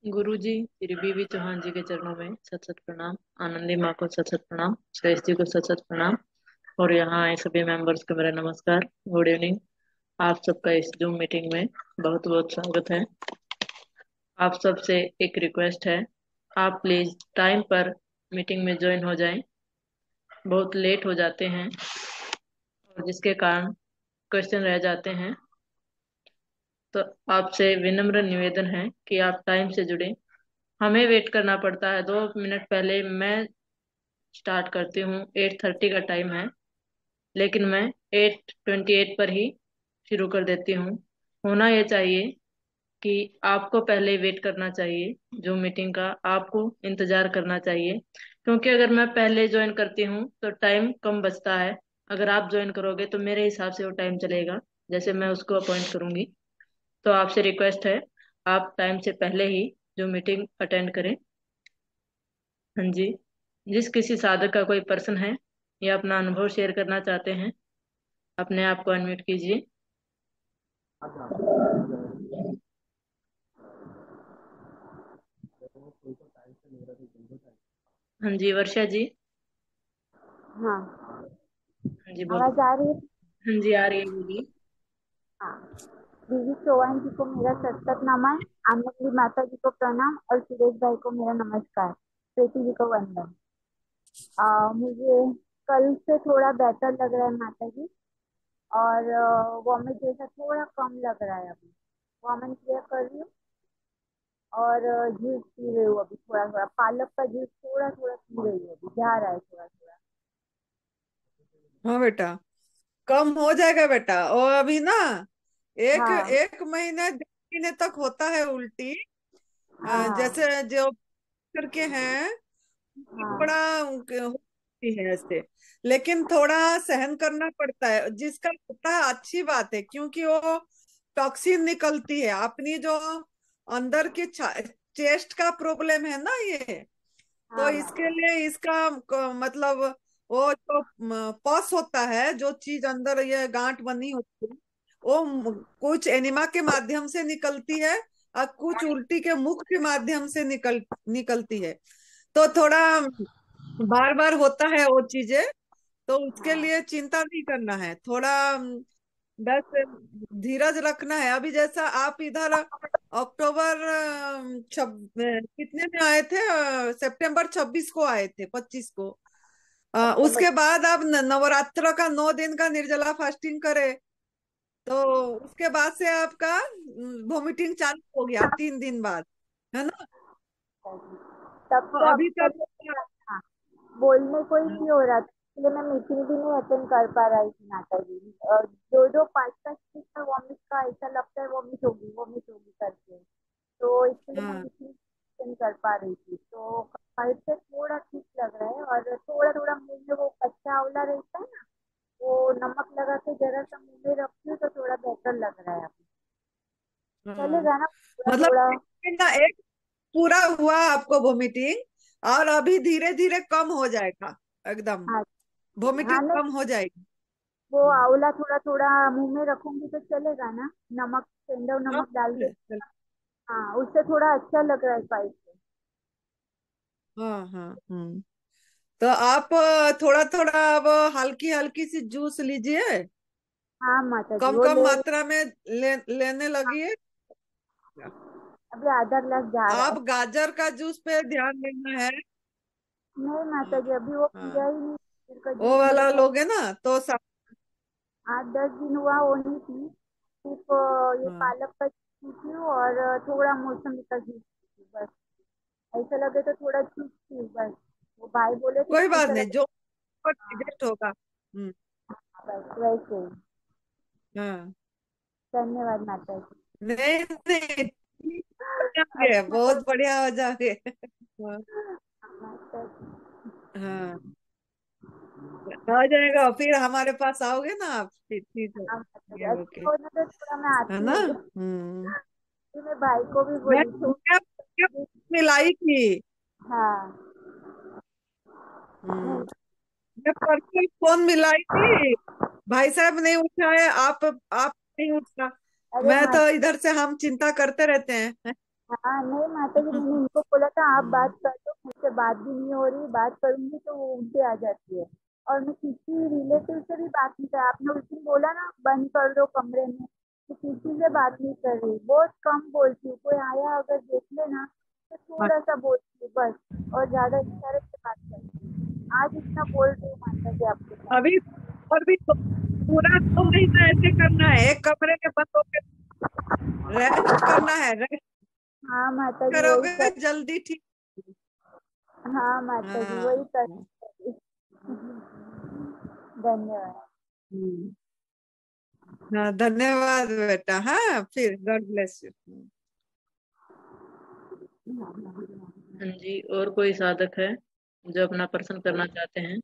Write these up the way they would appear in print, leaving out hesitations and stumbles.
गुरुजी श्री बीवी चौहान जी के चरणों में सत सत प्रणाम। आनंदी माँ को सत सत प्रणाम। श्रेष्ठ जी को सत सत प्रणाम। और यहाँ आए सभी मेंबर्स को मेरा नमस्कार, गुड इवनिंग। आप सबका इस जूम मीटिंग में बहुत बहुत स्वागत है। आप सबसे एक रिक्वेस्ट है, आप प्लीज टाइम पर मीटिंग में ज्वाइन हो जाएं। बहुत लेट हो जाते हैं और जिसके कारण क्वेश्चन रह जाते हैं। तो आपसे विनम्र निवेदन है कि आप टाइम से जुड़े। हमें वेट करना पड़ता है, 2 मिनट पहले मैं स्टार्ट करती हूँ। 8:30 का टाइम है, लेकिन मैं 8:28 पर ही शुरू कर देती हूँ। होना यह चाहिए कि आपको पहले वेट करना चाहिए, जो मीटिंग का आपको इंतजार करना चाहिए। क्योंकि अगर मैं पहले ज्वाइन करती हूँ तो टाइम कम बचता है। अगर आप ज्वाइन करोगे तो मेरे हिसाब से वो टाइम चलेगा, जैसे मैं उसको अपॉइंट करूंगी। तो आपसे रिक्वेस्ट है, आप टाइम से पहले ही जो मीटिंग अटेंड करें। हाँ जी। जिस किसी साधक का कोई पर्सन है या अपना अनुभव शेयर करना चाहते हैं, अपने आप को अनम्यूट कीजिए। हाँ जी, वर्षा जी। हाँ। हाँ जी, बोलो। आवाज आ रही है? हाँ जी, आ रही है, बोलिए। हाँ। दीदी चौहान जी को मेरा सतसत नमन, आनंदी माता जी को प्रणाम और सुरेश भाई को मेरा नमस्कार। प्रीति जी को वंदन। मुझे कल से थोड़ा बेटर लग रहा है माता जी। और वॉमिट जैसा थोड़ा कम लग रहा है अभी। वॉमिट क्लियर कर रही हूँ। और जूस पी रही हूँ अभी थोड़ा थोड़ा, पालक का जूस थोड़ा थोड़ा पी रही हूँ, अभी जा रहा है थोड़ा थोड़ा। हाँ बेटा, कम हो जाएगा बेटा। और अभी ना एक हाँ एक महीने 2 महीने तक होता है उल्टी। हाँ जैसे जो करके हैं थोड़ा हाँ होती है ऐसे, लेकिन थोड़ा सहन करना पड़ता है। जिसका होता है अच्छी बात है, क्योंकि वो टॉक्सिन निकलती है अपनी जो अंदर के चेस्ट का प्रॉब्लम है ना ये। तो हाँ इसके माता लिए इसका मतलब वो जो पस होता है, जो चीज अंदर ये गांठ बनी होती है, वो कुछ एनिमा के माध्यम से निकलती है और कुछ उल्टी के मुख के माध्यम से निकलती है। तो थोड़ा बार बार होता है वो चीजें। तो उसके हाँ लिए चिंता नहीं करना है, थोड़ा बस धीरज रखना है। अभी जैसा आप इधर अक्टूबर कितने में आए थे, सितंबर 26 को आए थे, 25 को। सितंबर। उसके बाद आप नवरात्र का 9 दिन का निर्जला फास्टिंग करे। तो उसके बाद से आपका वोमिटिंग चालू हो गया 3 दिन बाद, है ना। तब तो से अब अभी तक तक हाँ, बोलने को ही नहीं हो रहा था, इसलिए मैं मीटिंग भी नहीं अटेंड कर पा रही थी माता जी। दो दो पाँच पाँच मिनट में वॉमिट का ऐसा लगता है, वॉमिट होगी करके। तो इसलिए मैं हाँ मीटिंग अटेंड कर पा रही थी। तो कल से थोड़ा ठीक लग रहा है, और थोड़ा थोड़ा मुंह में वो कच्चा आंवला रहता है ना, वो नमक लगा के जरा सा मुंह में रखती हूँ तो थोड़ा बेटर लग रहा है अभी। हाँ। चलेगा ना थोड़ा मतलब थोड़ा? एक पूरा हुआ आपको वोमिटिंग, और अभी धीरे धीरे कम हो जाएगा एकदम। हाँ। हाँ वोमिटिंग नहीं, कम हो जाएगी। वो हम्म। आंवला थोड़ा थोड़ा मुंह में रखूंगी तो चलेगा ना? नमक, सेंधव हाँ नमक डाल के। चल- हाँ, उससे थोड़ा अच्छा लग रहा है स्पाइस से। हाँ हाँ। तो आप थोड़ा थोड़ा अब हल्की हल्की सी जूस लीजिए। हाँ माता जी, कम वो कम ले। मात्रा में लेने लगी। अभी आधा ग्लास जा रहा है। आप गाजर का जूस पे ध्यान देना है। नहीं माता हाँ जी, अभी वो पिया हाँ। ही नहीं। फिर का वो जूस मेरे वाला को लोगे ना तो सब। 8-10 दिन हुआ वो नहीं थी। सिर्फ ये हाँ पालक का जूस पी हूँ और थोड़ा मौसमी का जूस पी हूँ, बस। ऐसा लगे तो थोड़ा जूस पी हूँ बस। वो भाई बोले थे कोई ना, बात ऐसा नहीं, लगे। जो हाँ, एडजस्ट होगा। बस वैसे ही। हाँ। धन्यवाद माता जी। नहीं नहीं, ठीक हो जाओगे, अच्छा बहुत लगा बढ़िया हो जाओगे। हाँ माता जी। हाँ, आ जाएगा। फिर हमारे पास आओगे ना आप, ठीक ठीक है। हाँ माता जी, ये अच्छा ओके, होने तो थोड़ा मैं है आती ना। हूँ। फिर मैं भाई को भी मैं बोली थी। मैं मिलाई थी। हाँ। नहीं। हम्म। मैं परसों फोन मिलाई थी, भाई साहब नहीं उठाए, आप नहीं उठा। अरे मैं तो माता, इधर से हम चिंता करते रहते हैं। हाँ नहीं माता जी, मैंने इनको बोला था आप बात कर लो, मुझसे बात भी नहीं हो रही, बात करूंगी तो वो उनसे आ जाती है। और मैं किसी रिलेटिव से भी बात नहीं कर, आपने उस दिन बोला ना बंद कर दो कमरे में, तो किसी से बात नहीं कर रही, बहुत कम बोलती हूँ, कोई आया अगर देख लेना तो थोड़ा सा बोलती हूँ बस, और ज्यादा इशारे से बात करती हूँ। आज इतना बोल रही हूँ माता जी आपके साथ। अभी और भी तो पूरा 2 महीना ऐसे करना है, एक कमरे में बंद होकर रेस्ट करना है। रेस्ट हाँ माता जी वही करोगे कर, जल्दी ठीक। हाँ माता जी वही हाँ। कर। धन्यवाद। हम्म। हाँ, धन्यवाद बेटा। हाँ, फिर गॉड ब्लेस यू। हाँ जी, और कोई साधक है जो अपना प्रश्न करना चाहते हैं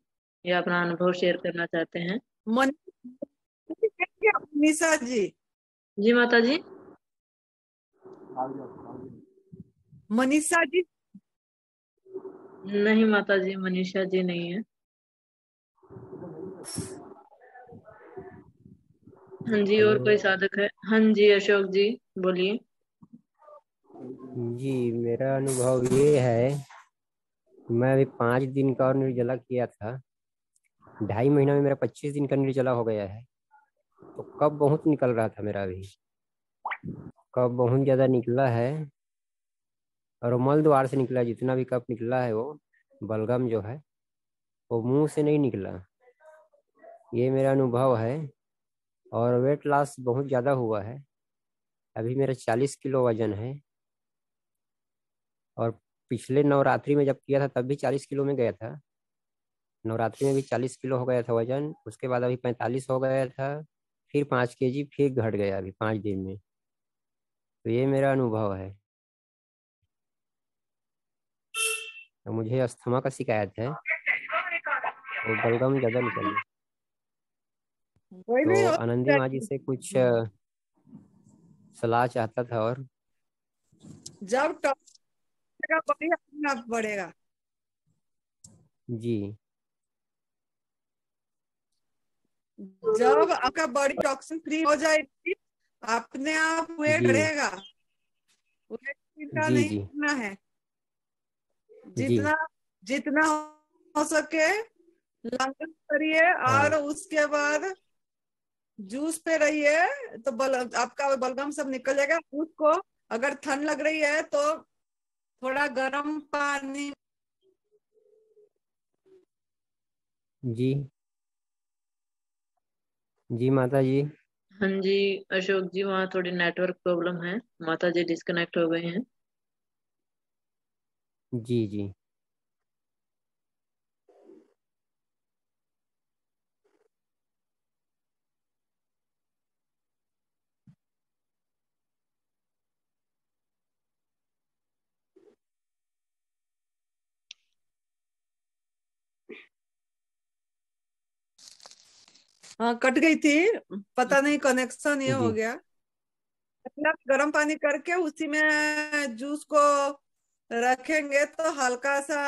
या अपना अनुभव शेयर करना चाहते हैं? मनीषा जी। जी माता जी। मनीषा जी। नहीं माता जी, मनीषा जी नहीं है। हाँ जी, और हेलो कोई साधक है? हाँ जी, अशोक जी बोलिए। जी, मेरा अनुभव ये है, मैं अभी 5 दिन का और निर्जला किया था। 2.5 महीना में मेरा 25 दिन का निर्जला हो गया है। तो कब बहुत निकल रहा था मेरा अभी, कब बहुत ज्यादा निकला है। और वो मल द्वार से निकला है, जितना भी कप निकला है वो बलगम जो है वो मुंह से नहीं निकला। ये मेरा अनुभव है। और वेट लॉस बहुत ज्यादा हुआ है। अभी मेरा 40 किलो वजन है। और पिछले नवरात्रि में जब किया था तब भी 40 किलो में गया था। नवरात्रि में भी 40 किलो हो गया था वजन, उसके बाद अभी 45 हो गया था। फिर 5 केजी फिर घट गया अभी 5 दिन में। तो ये मेरा अनुभव है। तो मुझे अस्थमा का शिकायत है, तो बलगम ज्यादा निकल। कोई तो नहीं हो आनंदी माँ जी जाएगी। से कुछ सलाह चाहता था। और जब टॉप का बॉडी अपने आप बढ़ेगा। जी जब आपका बॉडी टॉक्सिन फ्री हो जाएगी, अपने आप वेट जी बढ़ेगा। वेट चिंता जी नहीं जी करना है। जी। जितना जितना हो सके लंदन करिए, और हाँ उसके बाद जूस पे रहिए तो आपका बलगम सब निकल जाएगा। उसको अगर ठंड लग रही है तो थोड़ा गर्म पानी। जी जी माता जी। हाँ जी, अशोक जी वहाँ थोड़ी नेटवर्क प्रॉब्लम है, माता जी डिस्कनेक्ट हो गई हैं। जी जी। हाँ, कट गई थी, पता नहीं कनेक्शन ये हो जी गया। मतलब गर्म पानी करके उसी में जूस को रखेंगे तो हल्का सा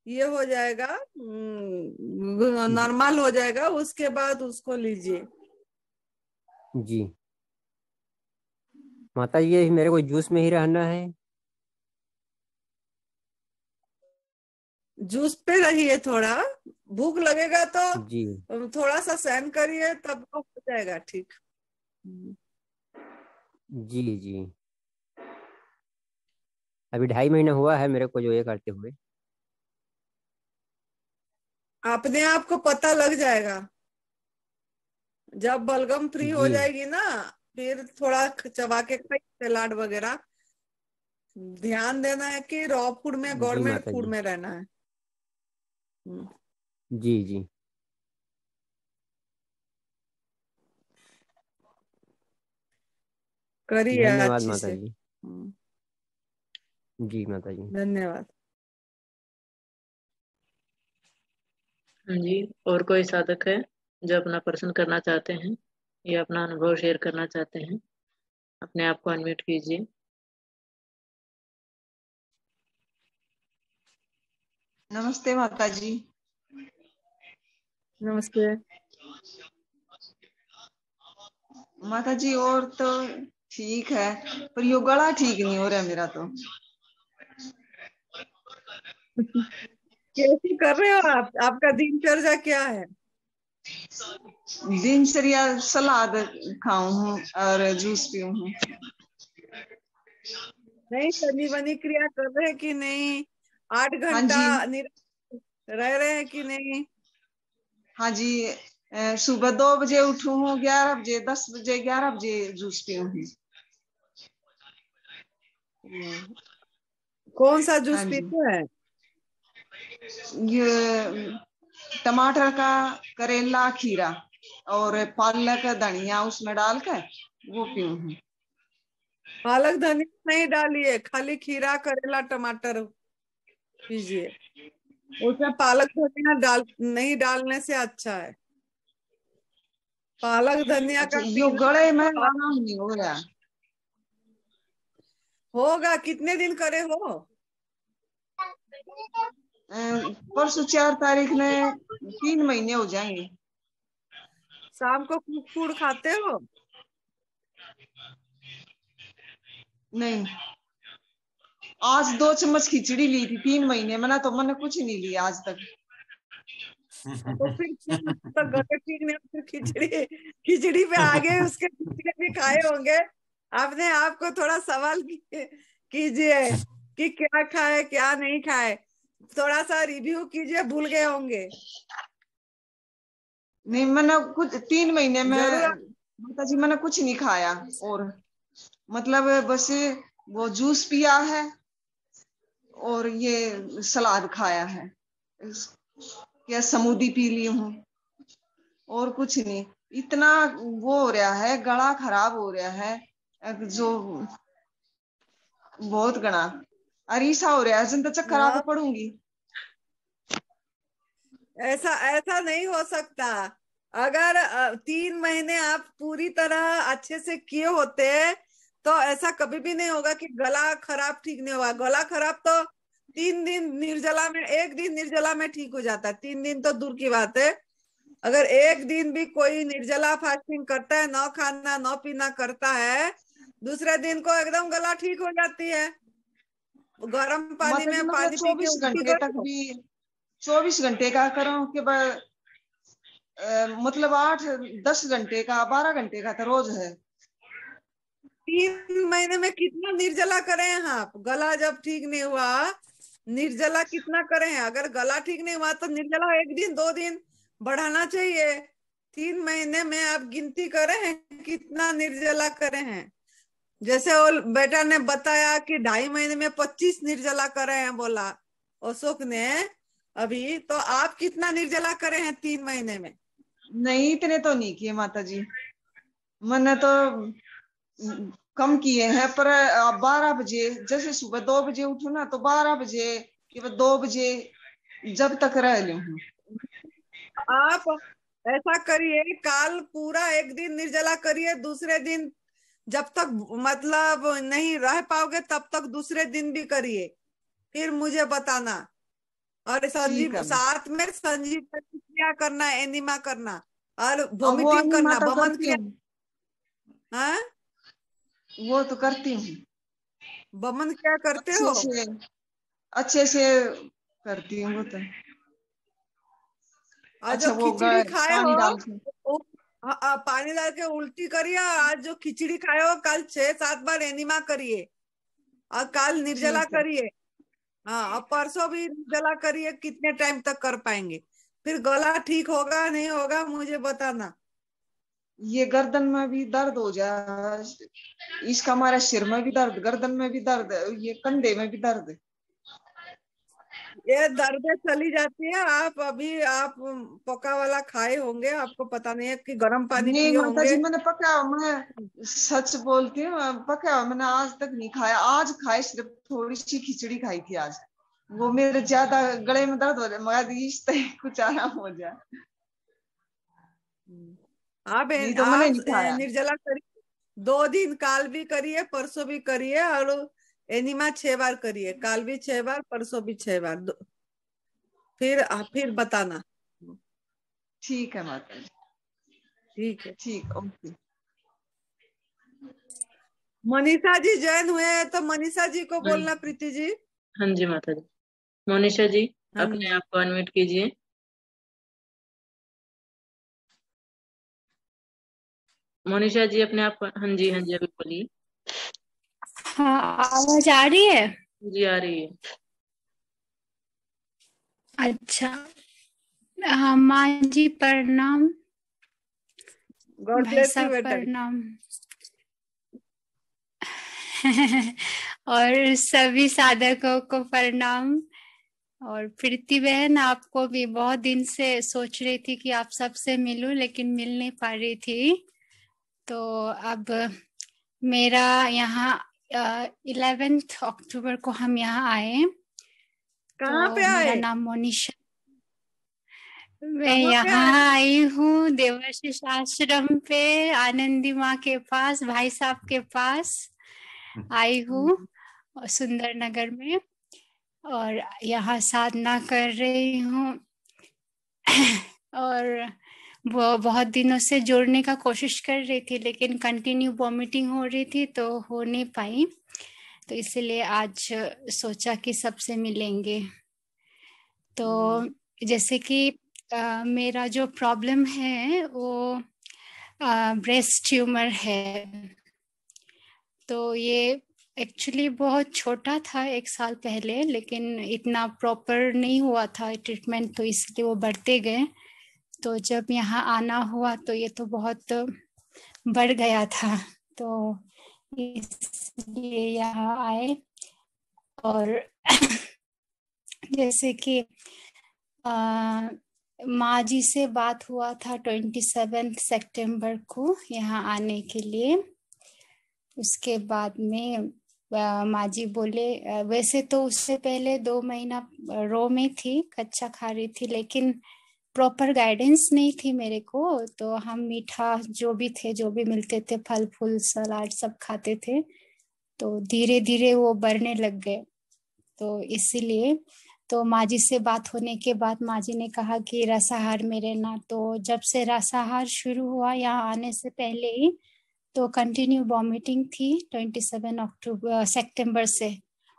ये हो जाएगा, जी नॉर्मल हो जाएगा। उसके बाद उसको लीजिए। जी माता जी, ये मेरे को जूस में ही रहना है? जूस पे रहिए थोड़ा। भूख लगेगा जी तो थोड़ा सा सहन करिए, तब वो हो जाएगा ठीक। जी जी। अभी 2.5 महीना हुआ है मेरे को जो ये करते हुए। अपने आप को पता लग जाएगा जब बलगम फ्री हो जी जाएगी ना। फिर थोड़ा चबा के खाइए सलाद वगैरह। ध्यान देना है कि रॉ फूड में, जी गवर्नमेंट माता फूड जी। में रहना है। हम्म, जी जी। करिए धन्यवाद अच्छी माता से। जी। जी माता जी। धन्यवाद। हाँ जी, और कोई साधक है जो अपना प्रश्न करना चाहते हैं या अपना अनुभव शेयर करना चाहते हैं? अपने आप को अनम्यूट कीजिए। नमस्ते माता जी। नमस्ते। माता जी और तो ठीक है, पर यो गला ठीक नहीं हो रहा मेरा तो। कैसे कर रहे हो आप? आपका दिनचर्या क्या है? दिनचर्या सलाद खाऊं हूँ और जूस पीऊं हूँ। नहीं, संजीवनी क्रिया कर रहे हैं कि नहीं? 8 हाँ घंटा जी, रह रहे हैं कि नहीं? हाँ जी। सुबह 2 बजे उठू हूँ, 11 बजे, 10 बजे, 11 बजे जूस पीऊं हूँ। कौन सा जूस हाँ जी, पीते हैं? ये टमाटर का, करेला, खीरा और पालक, धनिया उसमें डालकर वो पीऊं हूँ। पालक धनिया नहीं डालिए, खाली खीरा करेला टमाटर पीजिए। उसमें पालक धनिया नहीं डालने से अच्छा है। पालक धनिया अच्छा, का यो गले में पीना आराम नहीं हो रहा। होगा। कितने दिन करे हो? परसों 4 तारीख ने 3 महीने हो जाएंगे। शाम को कुछ फूड खाते हो? नहीं, आज 2 चम्मच खिचड़ी ली थी 3 महीने में ना, तो मैंने कुछ नहीं लिया आज तक। तो फिर तो गले ठीक नहीं, फिर खिचड़ी खिचड़ी पे आगे उसके खिचड़ी भी खाए होंगे। अपने आप को थोड़ा सवाल कीजिए कि क्या खाए क्या नहीं खाए। थोड़ा सा रिव्यू कीजिए, भूल गए होंगे। नहीं, मैंने कुछ 3 महीने में जरूर। माता जी मैंने कुछ नहीं खाया, और मतलब बस वो जूस पिया है और ये सलाद खाया है, या स्मूदी पी ली हूँ, और कुछ नहीं। इतना वो हो रहा है, गला खराब हो रहा है जो बहुत गणा अरीसा हो रहा है, जिन तो चक्कर आके हाँ, पड़ूंगी। ऐसा ऐसा नहीं हो सकता। अगर 3 महीने आप पूरी तरह अच्छे से किए होते तो ऐसा कभी भी नहीं होगा कि गला खराब ठीक नहीं होगा। गला खराब तो 3 दिन निर्जला में, एक दिन निर्जला में ठीक हो जाता है। 3 दिन तो दूर की बात है। अगर एक दिन भी कोई निर्जला फास्टिंग करता है, न खाना न पीना करता है, दूसरे दिन को एकदम गला ठीक हो जाती है। गर्म पानी माता जी में मतलब पानी पी के 24 उल्टी घंटे तक करो। भी, 24 घंटे का करो कि मतलब 8-10 घंटे का, 12 घंटे का तो रोज है। 3 महीने में कितना निर्जला करे हैं आप? गला जब ठीक नहीं हुआ, निर्जला कितना करे हैं? अगर गला ठीक नहीं हुआ तो निर्जला 1 दिन 2 दिन बढ़ाना चाहिए। 3 महीने में आप गिनती करे हैं कितना निर्जला करे हैं। जैसे वो बेटा ने बताया कि 2.5 महीने में 25 निर्जला करे हैं, बोला अशोक ने अभी। तो आप कितना निर्जला करे हैं 3 महीने में? नहीं, इतने तो नहीं किए माता जी, मैंने तो कम किए हैं, पर 12 बजे, जैसे सुबह 2 बजे उठू ना, तो 12 बजे कि 2 बजे जब तक रह लूं हूँ। आप ऐसा करिए, काल पूरा एक दिन निर्जला करिए, दूसरे दिन जब तक मतलब नहीं रह पाओगे तब तक दूसरे दिन भी करिए, फिर मुझे बताना। और ठीक संजीव है। साथ में संजीव क्रिया करना, एनिमा करना और अब वो वोमिटिंग अन्य करना, माता बमन करती क्रिया। हूँ, हाँ, वो तो करती हूँ, बमन क्रिया करते अच्छे हो? से, अच्छे से करती हूँ वो तो। और अच्छा, जब वो खिचड़ी खाए पानी हो डाल के। तो पानी डाल के उल्टी करिए। आज जो खिचड़ी खाए हो, कल 6-7 बार एनिमा करिए और कल निर्जला ठीक है। करिए। हाँ, और परसों भी निर्जला करिए। कितने टाइम तक कर पाएंगे? फिर गला ठीक होगा नहीं होगा मुझे बताना। ये गर्दन में भी दर्द हो जाए, इसका हमारे सिर में भी दर्द, गर्दन में भी दर्द, ये कंधे में भी दर्द। ये दर्दें चली जाती है। आप पका वाला खाए होंगे, आपको पता नहीं है कि गर्म पानी नहीं पिए माता होंगे। जी, मैंने पका, मैं सच बोलती हूँ, पका मैंने आज तक नहीं खाया। आज खाई, सिर्फ थोड़ी सी खिचड़ी खाई थी आज। वो मेरे ज्यादा गले में दर्द हो रहा है, मगर इस तरह कुछ आराम हो जाए, नहीं तो मैंने आप नहीं खाया। निर्जला करिए। 2 दिन काल भी करिए, परसों भी करिए और एनिमा 6 बार करिए। काल भी 6 बार, परसों भी 6 बार। फिर बताना। ठीक है माता जी, ठीक है। ठीक, ओके। मनीषा जी जॉइन हुए हैं, तो मनीषा जी को हाँ बोलना प्रीति जी। हाँ जी माता जी। मोनिशा जी हाँ अपने जी। आप को अनम्यूट कीजिए। मोनिशा जी अपने आप को, हाँ जी अभी बोलिए। हाँ, आवाज आ रही है? जी आ रही है। अच्छा। हाँ, माँ जी प्रणाम। गॉड भाई ब्लेस यू साहब बेटा। प्रणाम। और सभी साधकों को प्रणाम। और प्रीति बहन, आपको भी बहुत दिन से सोच रही थी कि आप सबसे मिलूं, लेकिन मिल नहीं पा रही थी। तो अब मेरा यहाँ 11 अक्टूबर को हम यहाँ आए। कहाँ पे तो मेरा आए? नाम मोनिशा। मैं कहाँ पे आए? यहाँ आई हूँ देवाशीष आश्रम पे, आनंदी माँ के पास, भाई साहब के पास आई हूँ, और सुंदर नगर में। और यहाँ साधना कर रही हूँ। और वो बहुत दिनों से जोड़ने का कोशिश कर रही थी, लेकिन कंटिन्यू वॉमिटिंग हो रही थी तो हो नहीं पाई। तो इसलिए आज सोचा कि सबसे मिलेंगे। तो जैसे कि मेरा जो प्रॉब्लम है वो ब्रेस्ट ट्यूमर है। तो ये एक्चुअली बहुत छोटा था 1 साल पहले, लेकिन इतना प्रॉपर नहीं हुआ था ट्रीटमेंट, तो इसलिए वो बढ़ते गए। तो जब यहाँ आना हुआ तो ये तो बहुत बढ़ गया था, तो इसलिए यहाँ आए। और जैसे कि माँ जी से बात हुआ था 27 सितंबर को यहाँ आने के लिए। उसके बाद में माँ जी बोले, वैसे तो उससे पहले 2 महीना रो में थी, कच्चा खा रही थी, लेकिन प्रॉपर गाइडेंस नहीं थी मेरे को। तो हम मीठा जो भी थे, जो भी मिलते थे, फल फूल सलाद सब खाते थे। तो धीरे धीरे वो बढ़ने लग गए। तो इसीलिए तो माँ जी से बात होने के बाद माँ जी ने कहा कि रसाहार में रहना। तो जब से रसाहार शुरू हुआ यहाँ आने से पहले ही, तो कंटिन्यू वॉमिटिंग थी 27 सितंबर से।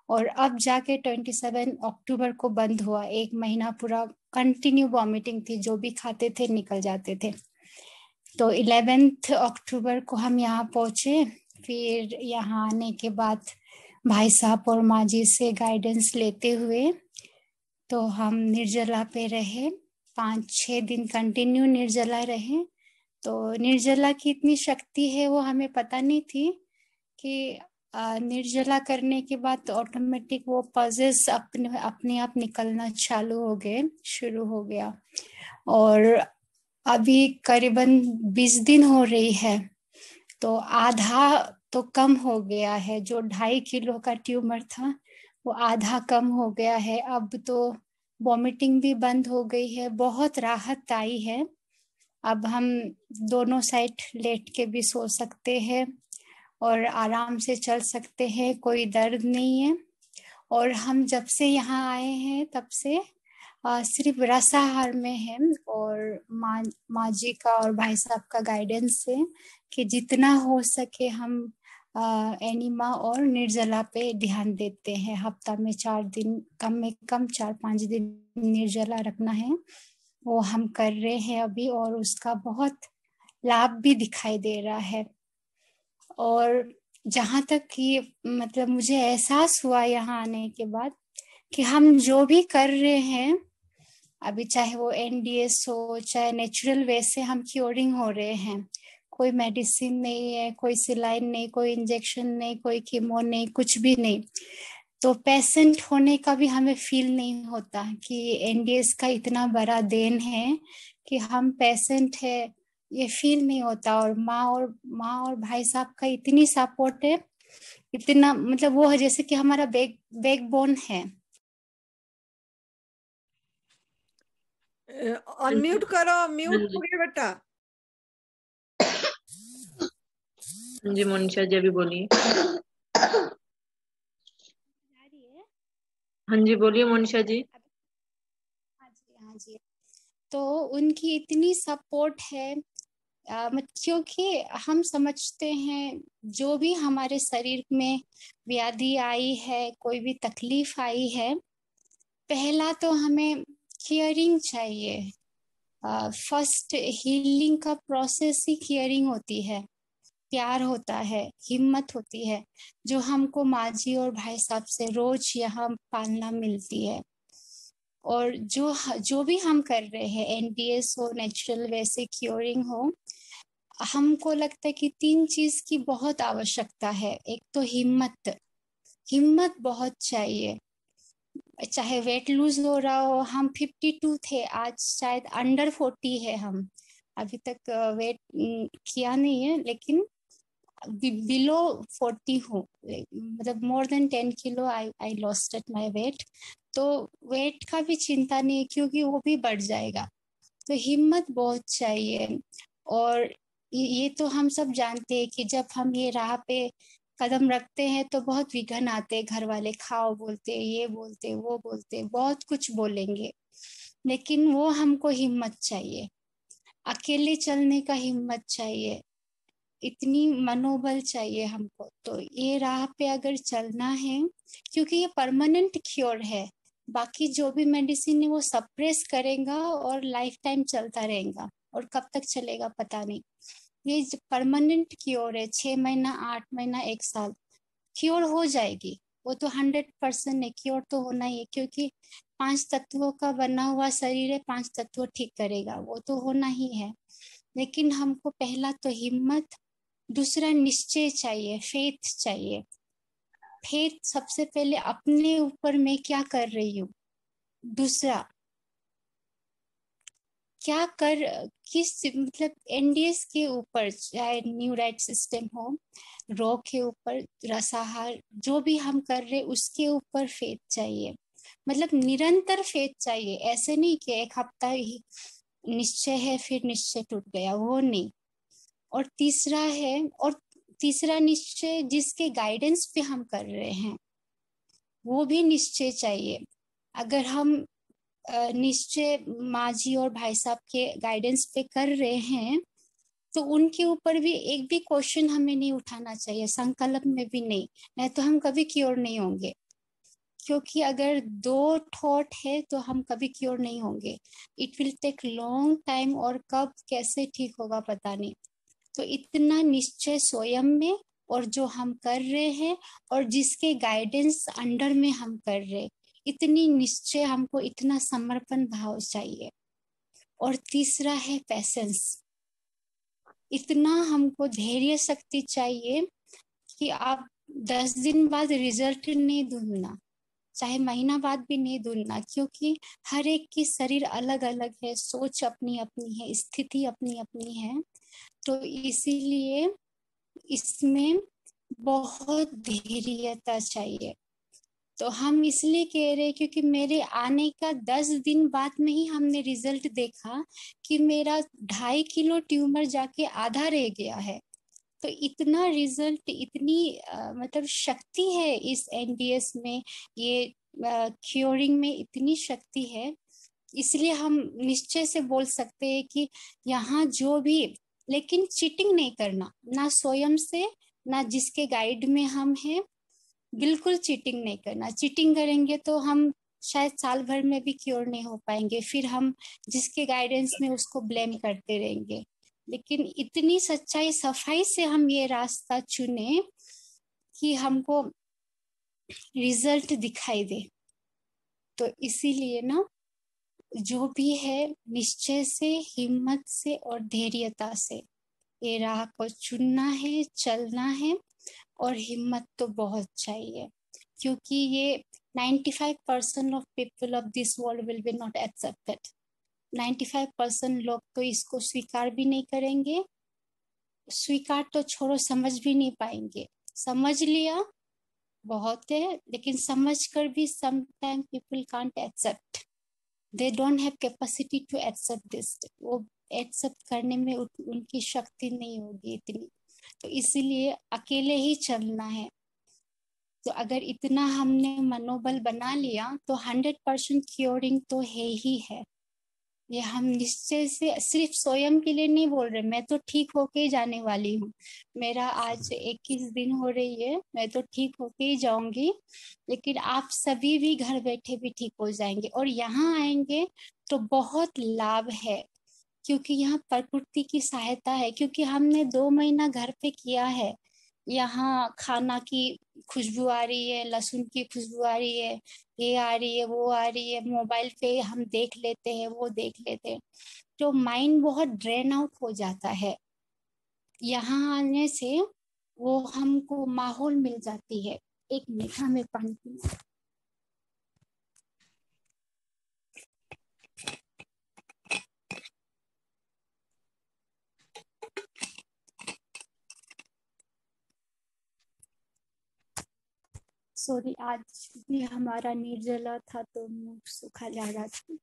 और अब जाके 27 अक्टूबर को बंद हुआ। 1 महीना पूरा कंटिन्यू वॉमिटिंग थी, जो भी खाते थे निकल जाते थे। तो 11 अक्टूबर को हम यहाँ पहुंचे। फिर यहाँ आने के बाद भाई साहब और माँ जी से गाइडेंस लेते हुए तो हम निर्जला पे रहे। 5-6 दिन कंटिन्यू निर्जला रहे। तो निर्जला की इतनी शक्ति है वो हमें पता नहीं थी कि निर्जला करने के बाद तो ऑटोमेटिक वो पजेस अपने आप निकलना चालू हो गए, शुरू हो गया। और अभी करीबन 20 दिन हो रही है, तो आधा तो कम हो गया है। जो 2.5 किलो का ट्यूमर था वो आधा कम हो गया है। अब तो वॉमिटिंग भी बंद हो गई है, बहुत राहत आई है। अब हम दोनों साइड लेट के भी सो सकते हैं और आराम से चल सकते हैं, कोई दर्द नहीं है। और हम जब से यहाँ आए हैं तब से सिर्फ रसाहार में है, और माँ जी का और भाई साहब का गाइडेंस है कि जितना हो सके हम एनिमा और निर्जला पे ध्यान देते हैं। हफ्ता में 4 दिन, कम में कम 4-5 दिन निर्जला रखना है। वो हम कर रहे हैं अभी, और उसका बहुत लाभ भी दिखाई दे रहा है। और जहाँ तक कि मतलब मुझे एहसास हुआ यहाँ आने के बाद कि हम जो भी कर रहे हैं अभी, चाहे वो NDS हो, चाहे नेचुरल वे से हम क्योरिंग हो रहे हैं। कोई मेडिसिन नहीं है, कोई सिलाइन नहीं, कोई इंजेक्शन नहीं, कोई कीमो नहीं, कुछ भी नहीं। तो पेशेंट होने का भी हमें फील नहीं होता कि NDS का इतना बड़ा देन है कि हम पेशेंट है, ये फील नहीं होता। और माँ और भाई साहब का इतनी सपोर्ट है, इतना मतलब वो है जैसे कि हमारा बैकबोन है। अनम्यूट करो, हाँ म्यूट जी हो गया बेटा। हाँ जी मोनिशा जी अभी बोलिए। हाँ जी बोलिए मोनिशा जी। हाँ जी, हाँ जी। तो उनकी इतनी सपोर्ट है क्योंकि हम समझते हैं जो भी हमारे शरीर में व्याधि आई है, कोई भी तकलीफ आई है, पहला तो हमें केयरिंग चाहिए। फर्स्ट हीलिंग का प्रोसेस ही केयरिंग होती है, प्यार होता है, हिम्मत होती है, जो हमको माँ जी और भाई साहब से रोज यहाँ पालना मिलती है। और जो भी हम कर रहे हैं, एनडीएस हो, नेचुरल वैसे क्योरिंग हो, हमको लगता है कि 3 चीज की बहुत आवश्यकता है। एक तो हिम्मत, हिम्मत बहुत चाहिए। चाहे वेट लूज हो रहा हो, हम 52 थे, आज शायद अंडर 40 है। हम अभी तक वेट किया नहीं है, लेकिन बिलो 40 हूँ, मतलब more than 10 kilo I lost at my weight. तो वेट का भी चिंता नहीं है, क्योंकि वो भी बढ़ जाएगा। तो हिम्मत बहुत चाहिए। और ये तो हम सब जानते हैं कि जब हम ये राह पे कदम रखते हैं तो बहुत विघ्न आते हैं। घर वाले खाओ बोलते, ये बोलते, वो बोलते, बहुत कुछ बोलेंगे, लेकिन वो हमको हिम्मत चाहिए। अकेले चलने का हिम्मत चाहिए, इतनी मनोबल चाहिए हमको। तो ये राह पे अगर चलना है, क्योंकि ये परमानेंट क्योर है, बाकी जो भी मेडिसिन है वो सप्रेस करेगा और लाइफ टाइम चलता रहेगा, और कब तक चलेगा पता नहीं। ये परमानेंट क्योर है, 6 महीना, 8 महीना, 1 साल क्योर हो जाएगी। वो तो 100% है, क्योर तो होना ही है, क्योंकि 5 तत्वों का बना हुआ शरीर है, 5 तत्व ठीक करेगा, वो तो होना ही है। लेकिन हमको पहला तो हिम्मत, दूसरा निश्चय चाहिए, फेथ चाहिए। फेथ सबसे पहले अपने ऊपर मैं क्या कर रही हूँ, दूसरा क्या कर, किस मतलब एनडीएस के ऊपर, चाहे न्यू राइट सिस्टम हो, रॉ के ऊपर, रसाहार, जो भी हम कर रहे उसके ऊपर फेथ चाहिए। मतलब निरंतर फेथ चाहिए, ऐसे नहीं कि एक हफ्ता ही निश्चय है फिर निश्चय टूट गया, वो नहीं। और तीसरा निश्चय जिसके गाइडेंस पे हम कर रहे हैं, वो भी निश्चय चाहिए। अगर हम निश्चय माँ जी और भाई साहब के गाइडेंस पे कर रहे हैं, तो उनके ऊपर भी एक भी क्वेश्चन हमें नहीं उठाना चाहिए, संकल्प में भी नहीं तो हम कभी क्योर नहीं होंगे। क्योंकि अगर 2 थॉट है तो हम कभी क्योर नहीं होंगे। It will take long time, और कब कैसे ठीक होगा पता नहीं। तो इतना निश्चय स्वयं में, और जो हम कर रहे हैं, और जिसके गाइडेंस अंडर में हम कर रहे हैं, इतनी निश्चय हमको, इतना समर्पण भाव चाहिए। और तीसरा है पैसेंस, इतना हमको धैर्य शक्ति चाहिए कि आप 10 दिन बाद रिजल्ट नहीं ढूंढना, चाहे महीना बाद भी नहीं ढूंढना, क्योंकि हर एक की शरीर अलग अलग है, सोच अपनी अपनी है, स्थिति अपनी अपनी है। तो इसीलिए इसमें बहुत धैर्यता चाहिए। तो हम इसलिए कह रहे हैं क्योंकि मेरे आने का 10 दिन बाद में ही हमने रिजल्ट देखा कि मेरा 2.5 किलो ट्यूमर जाके आधा रह गया है। तो इतना रिजल्ट, इतनी मतलब शक्ति है इस एनडीएस में, ये क्योरिंग में इतनी शक्ति है। इसलिए हम निश्चय से बोल सकते हैं कि यहाँ जो भी, लेकिन चीटिंग नहीं करना, ना स्वयं से, ना जिसके गाइड में हम हैं, बिल्कुल चीटिंग नहीं करना। चीटिंग करेंगे तो हम शायद साल भर में भी क्योर नहीं हो पाएंगे, फिर हम जिसके गाइडेंस में उसको ब्लेम करते रहेंगे। लेकिन इतनी सच्चाई, सफाई से हम ये रास्ता चुने कि हमको रिजल्ट दिखाई दे। तो इसीलिए ना, जो भी है निश्चय से, हिम्मत से और धैर्यता से ये राह को चुनना है, चलना है। और हिम्मत तो बहुत चाहिए, क्योंकि ये 95% of people of this world will be not accepted. 95% लोग तो इसको स्वीकार भी नहीं करेंगे, स्वीकार तो छोड़ो, समझ भी नहीं पाएंगे। समझ लिया बहुत है, लेकिन समझ कर भी sometime people can't accept, they don't have capacity to accept this. वो एक्सेप्ट करने में उनकी शक्ति नहीं होगी इतनी। तो इसीलिए अकेले ही चलना है। तो अगर इतना हमने मनोबल बना लिया तो 100% क्योरिंग तो है ही है। ये हम निश्चय से सिर्फ स्वयं के लिए नहीं बोल रहे, मैं तो ठीक होके ही जाने वाली हूँ। मेरा आज 21 दिन हो रही है, मैं तो ठीक होके ही जाऊंगी, लेकिन आप सभी भी घर बैठे भी ठीक हो जाएंगे। और यहाँ आएंगे तो बहुत लाभ है, क्योंकि यहाँ प्रकृति की सहायता है, क्योंकि हमने 2 महीना घर पे किया है। यहाँ खाना की खुशबू आ रही है, लहसुन की खुशबू आ रही है, ये आ रही है, वो आ रही है, मोबाइल पे हम देख लेते हैं, वो देख लेते हैं, तो माइंड बहुत ड्रेन आउट हो जाता है। यहाँ आने से वो हमको माहौल मिल जाती है। एक मिनट, हमें पानी पीना। सॉरी, आज भी हमारा निर्जला था तो मुंह सूखा जा रहा था।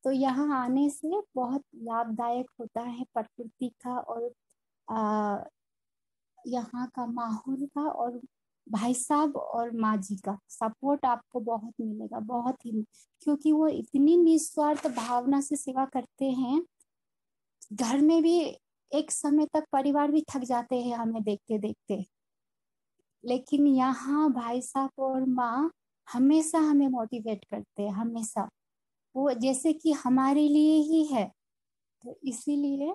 तो यहाँ आने से बहुत लाभदायक होता है प्रकृति का, और आ, यहाँ का माहौल का, और भाई साहब और माँ जी का सपोर्ट आपको बहुत मिलेगा, बहुत ही, क्योंकि वो इतनी निस्वार्थ भावना से सेवा करते हैं। घर में भी एक समय तक परिवार भी थक जाते हैं हमें देखते देखते, लेकिन यहाँ भाई साहब और माँ हमेशा हमें मोटिवेट करते हैं, हमेशा, वो जैसे कि हमारे लिए ही है। तो इसीलिए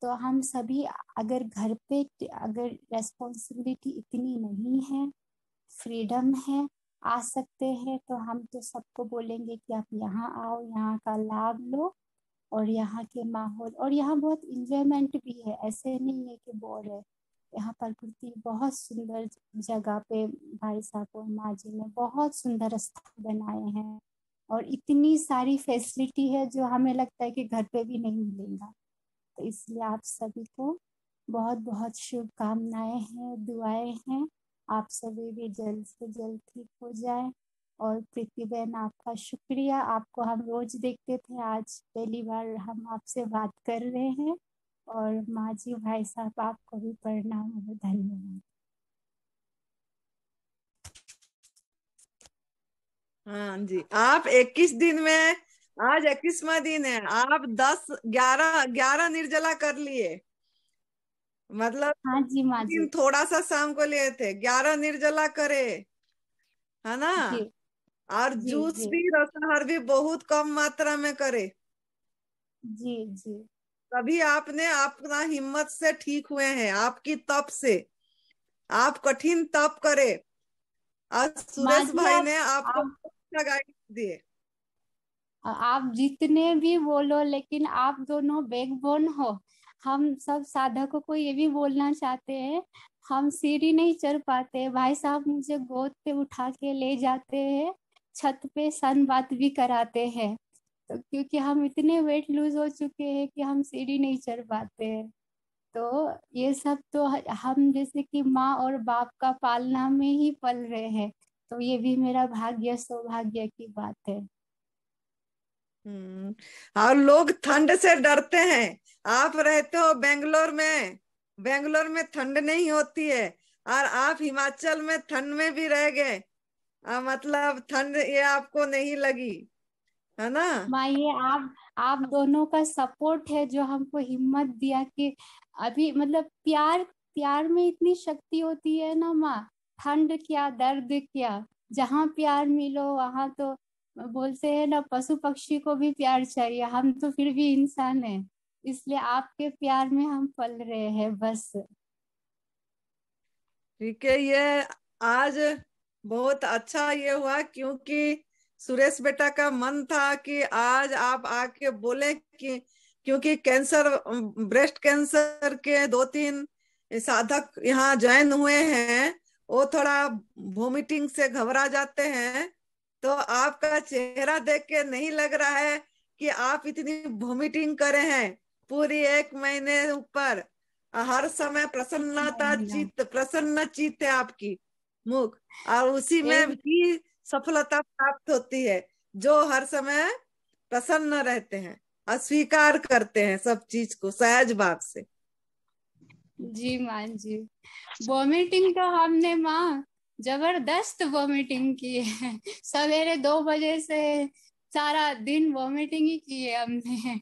तो हम सभी, अगर घर पे अगर रेस्पॉन्सिबिलिटी इतनी नहीं है, फ्रीडम है, आ सकते हैं, तो हम तो सबको बोलेंगे कि आप यहाँ आओ, यहाँ का लाभ लो, और यहाँ के माहौल, और यहाँ बहुत इंजॉयमेंट भी है, ऐसे नहीं है कि बोर है। यहाँ प्रकृति बहुत सुंदर जगह पे भाई साहब और माँ जी ने बहुत सुंदर स्थान बनाए हैं, और इतनी सारी फैसिलिटी है जो हमें लगता है कि घर पे भी नहीं मिलेगा। तो इसलिए आप सभी को बहुत बहुत शुभकामनाएं हैं, दुआएं हैं, आप सभी भी जल्द से जल्द ठीक हो जाए। और प्रीति बहन, आपका शुक्रिया, आपको हम रोज देखते थे, आज पहली बार हम आपसे बात कर रहे हैं। और माँ जी, भाई साहब, आपको भी प्रणाम और धन्यवाद। हाँ जी, आप 21 दिन में, आज 21वां दिन है, आप 10 11 निर्जला कर लिए। मतलब हाँ जी माँ दिन जी। थोड़ा सा शाम को लिए थे, 11 निर्जला करे, है ना। जी और जी जूस जी भी, रसहर भी बहुत कम मात्रा में करे, जी जी तभी आपने अपना हिम्मत से ठीक हुए हैं, आपकी तप से। आप कठिन तप करे, और माँ सुरेश जी, भाई आप ने आपको आप बहुत अच्छा गाइड दिए। आप जितने भी बोलो, लेकिन आप दोनों बैकबोन हो। हम सब साधकों को ये भी बोलना चाहते हैं, हम सीढ़ी नहीं चढ़ पाते, भाई साहब मुझे गोद पे उठा के ले जाते हैं, छत पे सन बात भी कराते हैं, तो क्योंकि हम इतने वेट लूज हो चुके हैं कि हम सीढ़ी नहीं चढ़ पाते हैं। तो ये सब तो हम जैसे कि माँ और बाप का पालना में ही पल रहे हैं, तो ये भी मेरा भाग्य, सौभाग्य की बात है। और लोग ठंड से डरते हैं, आप रहते हो बेंगलोर में, बेंगलोर में ठंड नहीं होती है, और आप हिमाचल में ठंड में भी रह गए, मतलब ठंड ये आपको नहीं लगी, है ना। माँ, ये आप दोनों का सपोर्ट है जो हमको हिम्मत दिया कि अभी, मतलब प्यार, प्यार में इतनी शक्ति होती है ना माँ। ठंड क्या, दर्द क्या, जहाँ प्यार मिलो वहां तो, बोलते हैं ना, पशु पक्षी को भी प्यार चाहिए, हम तो फिर भी इंसान हैं, इसलिए आपके प्यार में हम पल रहे हैं बस। ठीक है, ये आज बहुत अच्छा ये हुआ, क्योंकि सुरेश बेटा का मन था कि आज आप आके बोले कि, क्योंकि कैंसर, ब्रेस्ट कैंसर के 2 3 साधक यहाँ ज्वाइन हुए हैं, वो थोड़ा वोमिटिंग से घबरा जाते हैं, तो आपका चेहरा देख के नहीं लग रहा है कि आप इतनी वोमिटिंग करे हैं पूरी 1 महीने ऊपर। हर समय प्रसन्नता नहीं, चित्त, प्रसन्न चित्त है आपकी मुख, और उसी में एक ही सफलता प्राप्त होती है, जो हर समय प्रसन्न रहते हैं और स्वीकार करते हैं सब चीज को सहज भाव से। जी माँ जी, वॉमिटिंग तो हमने माँ जबरदस्त वॉमिटिंग की है, सवेरे 2 बजे से सारा दिन वॉमिटिंग ही की है हमने।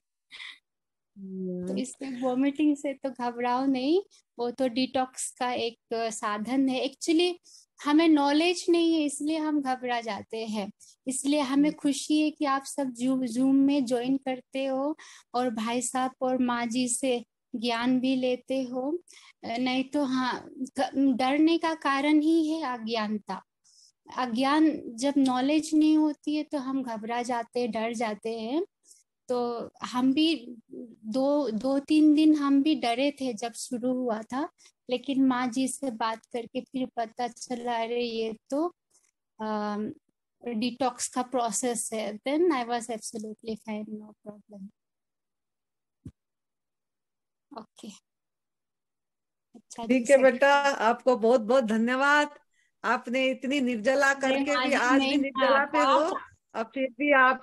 तो इसमें वॉमिटिंग से तो घबराओ नहीं, वो तो डिटॉक्स का एक साधन है। एक्चुअली हमें नॉलेज नहीं है इसलिए हम घबरा जाते हैं। इसलिए हमें खुशी है कि आप सब जूम में ज्वाइन करते हो और भाई साहब और माँ जी से ज्ञान भी लेते हो। नहीं तो हाँ, डरने का कारण ही है अज्ञानता। अज्ञान, जब नॉलेज नहीं होती है तो हम घबरा जाते हैं, डर जाते हैं। तो हम भी 2-3 दिन हम भी डरे थे जब शुरू हुआ था, लेकिन माँ जी से बात करके फिर पता चला अरे ये तो डिटॉक्स का प्रोसेस है। Then I was absolutely fine, no problem. Okay, अच्छा जी, ठीक है बेटा, सेकंड। आपको बहुत बहुत धन्यवाद। आपने इतनी निर्जला अरे करके माँ भी जी आज भी नहीं था निर्जला पे हो, आपका। और फिर भी आप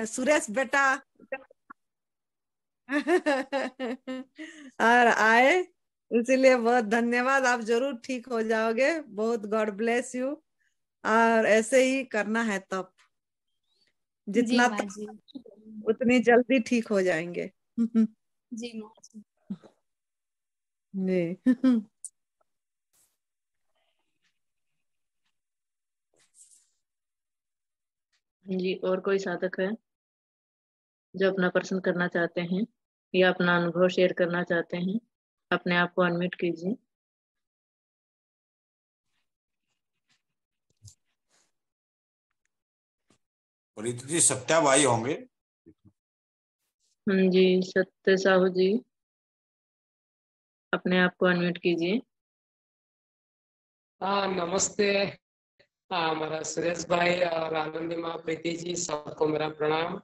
सुरेश बेटा और आए, इसीलिए बहुत धन्यवाद। आप जरूर ठीक हो जाओगे। बहुत गॉड ब्लेस यू। और ऐसे ही करना है, तब जी जितना माँ तक जी। उतनी जल्दी ठीक हो जाएंगे। जी माँ जी। जी। जी, और कोई साधक है जो अपना प्रश्न करना चाहते हैं या अपना अनुभव शेयर करना चाहते हैं? अपने आप को अनम्यूट कीजिए। रितु जी सत्या भाई होंगे। हाँ जी, सत्य साहू जी, अपने आप को अनम्यूट कीजिए। हाँ, नमस्ते। हमारा सुरेश भाई और आनंदी माँ प्रीति जी, सबको मेरा प्रणाम।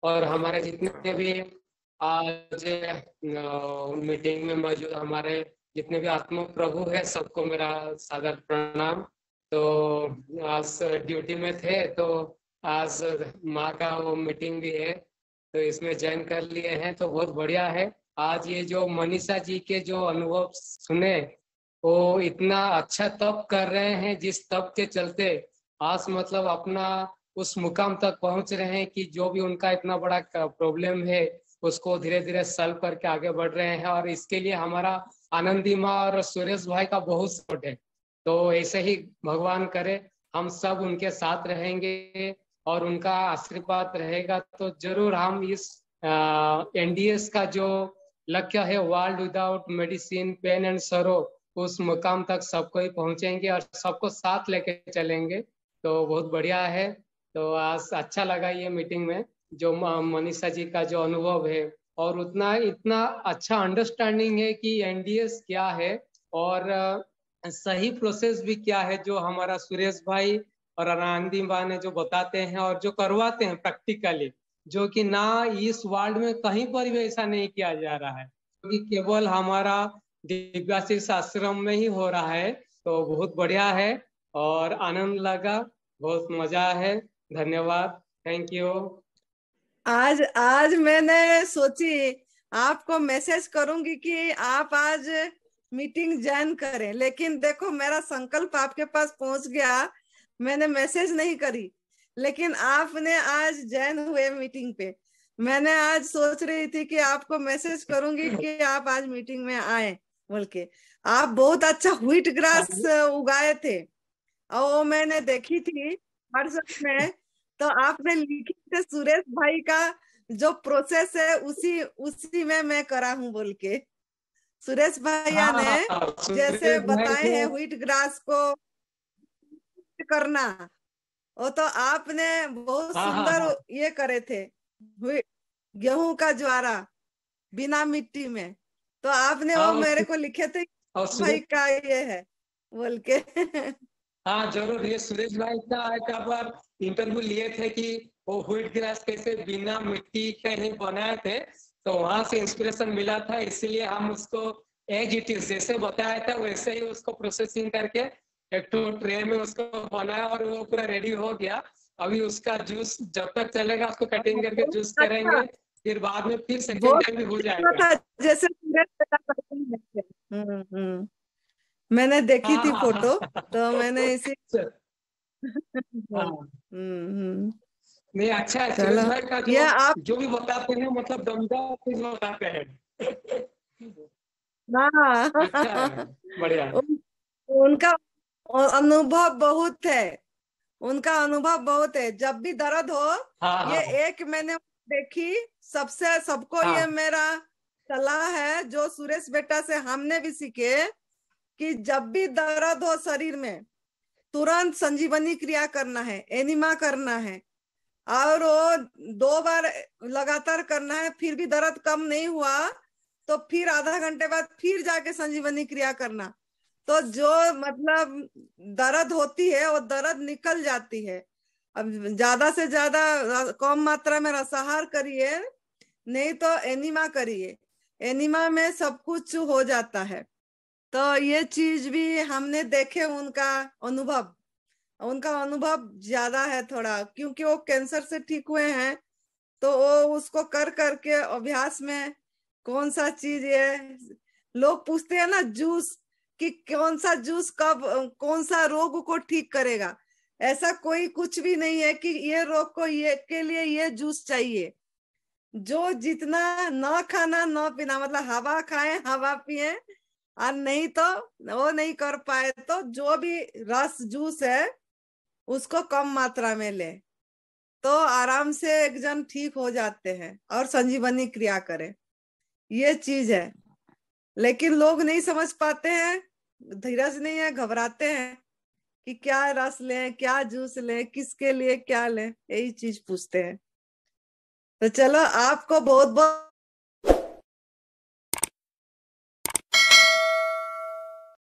और हमारे जितने भी आज मीटिंग में मौजूद हमारे जितने भी आत्मा प्रभु है, सबको मेरा सादर प्रणाम। तो आज ड्यूटी में थे, तो आज माँ का वो मीटिंग भी है, तो इसमें ज्वाइन कर लिए हैं, तो बहुत बढ़िया है। आज ये जो मनीषा जी के जो अनुभव सुने, वो इतना अच्छा तप कर रहे हैं, जिस तप के चलते आज मतलब अपना उस मुकाम तक पहुंच रहे हैं कि जो भी उनका इतना बड़ा प्रॉब्लम है उसको धीरे धीरे सॉल्व करके आगे बढ़ रहे हैं। और इसके लिए हमारा आनंदी माँ और सुरेश भाई का बहुत सपोर्ट है। तो ऐसे ही भगवान करे हम सब उनके साथ रहेंगे और उनका आशीर्वाद रहेगा, तो जरूर हम इस एनडीएस का जो लक्ष्य है, world without medicine pain and sorrow, उस मुकाम तक सबको ही पहुंचेंगे और सबको साथ लेके चलेंगे। तो बहुत बढ़िया है। तो आज अच्छा लगा ये मीटिंग में, जो मनीषा जी का जो अनुभव है, और उतना इतना अच्छा अंडरस्टैंडिंग है कि एनडीएस क्या है और सही प्रोसेस भी क्या है, जो हमारा सुरेश भाई और आनंदी बा ने जो बताते हैं और जो करवाते हैं प्रैक्टिकली, जो कि ना इस वर्ल्ड में कहीं पर भी ऐसा नहीं किया जा रहा है, क्योंकि केवल हमारा दिव्याशीष आश्रम में ही हो रहा है। तो बहुत बढ़िया है और आनंद लगा, बहुत मजा है। धन्यवाद, थैंक यू। आज आज मैंने सोची आपको मैसेज करूंगी कि आप आज मीटिंग ज्वाइन करें, लेकिन देखो मेरा संकल्प आपके पास पहुंच गया। मैंने मैसेज नहीं करी, लेकिन आपने आज ज्वाइन हुए मीटिंग पे। मैंने आज सोच रही थी कि आपको मैसेज करूंगी कि आप आज मीटिंग में आए बोल के। आप बहुत अच्छा व्हीट ग्रास उगाए थे, और वो मैंने देखी थी व्हाट्सएप में। तो आपने लिखी थे सुरेश भाई का जो प्रोसेस है उसी उसी में मैं करा हूं बोल के। सुरेश भैया ने हाँ, जैसे सुरेश भाई बताए हैं व्हीट ग्रास को करना, वो तो आपने बहुत हाँ हाँ सुंदर हाँ ये करे थे। गेहूं का ज्वारा बिना मिट्टी में, तो आपने हाँ वो मेरे को लिखे थे और भाई सुरेश, का ये है बोल के। हाँ जरूर, ये सुरेश भाई का एक बार इंटरव्यू लिए थे कि वो व्हीट ग्रास कैसे बिना मिट्टी के ही बनाए थे, तो वहां से इंस्पिरेशन मिला था। इसीलिए हम उसको एज इट इज जैसे बताया था वैसे ही उसको प्रोसेसिंग करके एक तो ट्रे में उसको बनाया और वो पूरा रेडी हो गया। अभी उसका जूस जब तक चलेगा उसको कटिंग करके बहुत जूस अच्छा, करेंगे, फिर बाद में फिर सेकेंड बहुत टाइम भी हो अच्छा जाएगा। था, जैसे सूरज बेटा करते हैं। मैंने देखी हाँ थी हाँ फोटो, हाँ तो मैंने इसे हाँ बोल। हम्म। नहीं अच्छा है, चलो सुरेश भाई का ये आप जो भी बताते हैं मतलब दमदार चीज बताते हैं। हाँ अच्छा है, बढ़िया है। उनका अनुभव बहुत है, उनका अनुभव बहुत है। जब भी दर्द हो, हाँ ये हाँ एक मैंने देखी, सबको ये हाँ मेरा सलाह है जो सुरेश बेटा से हमने भी सीखे, कि जब भी दर्द हो शरीर में तुरंत संजीवनी क्रिया करना है, एनिमा करना है, और वो 2 बार लगातार करना है। फिर भी दर्द कम नहीं हुआ तो फिर आधा घंटे बाद फिर जाके संजीवनी क्रिया करना। तो जो मतलब दर्द होती है वो दर्द निकल जाती है। अब ज्यादा से ज्यादा कम मात्रा में रसाहार करिए, नहीं तो एनिमा करिए। एनिमा में सब कुछ हो जाता है। तो ये चीज भी हमने देखे, उनका अनुभव ज्यादा है थोड़ा, क्योंकि वो कैंसर से ठीक हुए हैं। तो वो उसको कर करके अभ्यास में कौन सा चीज है, लोग पूछते हैं ना जूस, कि कौन सा जूस कब कौन सा रोग को ठीक करेगा। ऐसा कोई कुछ भी नहीं है कि ये रोग को ये के लिए ये जूस चाहिए। जो जितना न खाना न पीना, मतलब हवा खाए हवा पिए, और नहीं तो वो नहीं कर पाए तो जो भी रस जूस है उसको कम मात्रा में ले, तो आराम से एक जन ठीक हो जाते हैं। और संजीवनी क्रिया करें, ये चीज है। लेकिन लोग नहीं समझ पाते हैं, धीरज नहीं है, घबराते हैं कि क्या रस लें, क्या जूस लें, किसके लिए क्या लें, यही चीज पूछते हैं। तो चलो, आपको बहुत बहुत